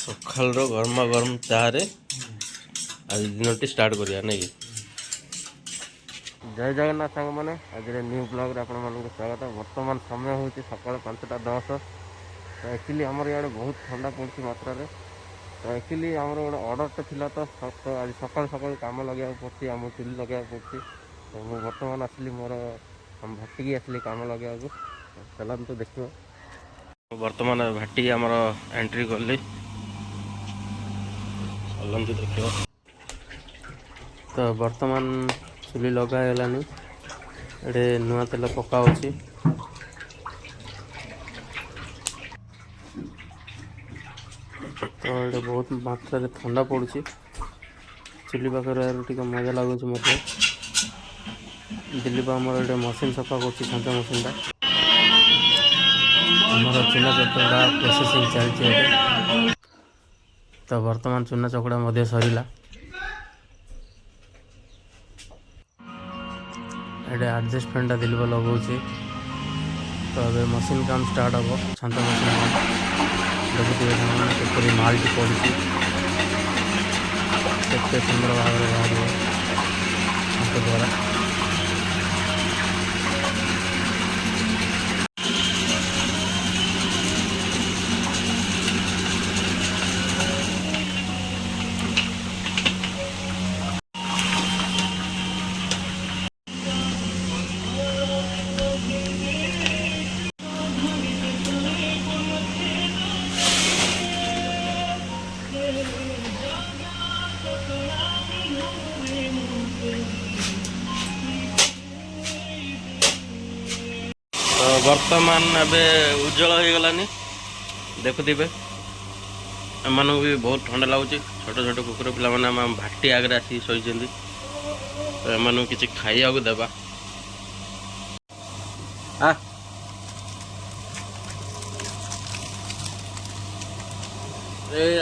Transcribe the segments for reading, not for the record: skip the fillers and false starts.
सकाल गरमा गरम चाहे आज दिन स्टार्ट करिया नहीं कि जय जगन्नाथ सांग मैंने आज न्यू ब्लॉग रे आपण मानक स्वागत। वर्तमान समय हूँ सकाल 5:10 तो एक्चुअली आमर इे बहुत ठंडा पड़ी मात्रा रे। तो एक्चुअली आमर गोटे ऑर्डर था तो आज सकाल सकाल कम लगे पड़ी आम चुली लगे पड़ी। तो मुझे बर्तमान आसली मोर भाटिकी आसली कम लगे चलान तो देखो बर्तमान भाटिकी आमर एंट्री कली चलती देखो। तो बर्तमान चुली लगागलानी ये नुआ तेल पका तो ये बहुत मात्रा रे ठंडा पड़ुची चुली पाखे टे मजा लगुच मत दिलीप आमर ये मशीन सफा कर छांच मशीन आमर चूना चकड़ा प्रोसेसिंग चलती। तो बर्तमान चूना चकड़ा सरला ये एडजस्ट फैन दिलीप लगे। तो अभी मशीन काम स्टार्ट हम छांच मशीन देखिए माल टी पड़ी केते सुंदर भाव में बाहर द्वारा तो वर्तमान अबे उज्जवल हो गलानी देखुवे एम भी बहुत ठंडा लगुच। छोट छोट कुकुर पिला माने भाटी आगे आसी शोई तो एम किसी खाइया देवा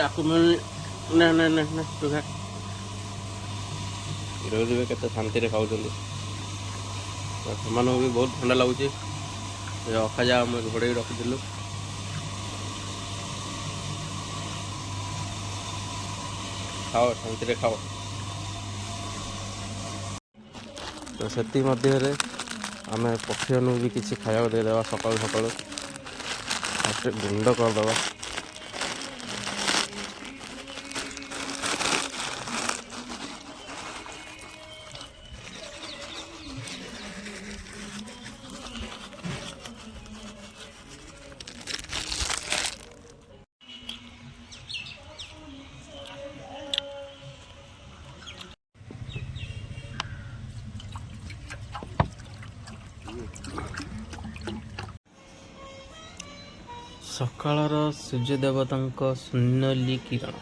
आपको मिल तू खा देखिए केते शांति खाऊ भी बहुत ठंडा लगुच। अखाजा आम घोड़े रखीलु खाओ शांति खाओ। तो से मध्य आम पक्षी भी किसी खाया देदेवा सकाल सकाल गुंड करदे। सकाळर सूर्य देवता सुनेली किरण।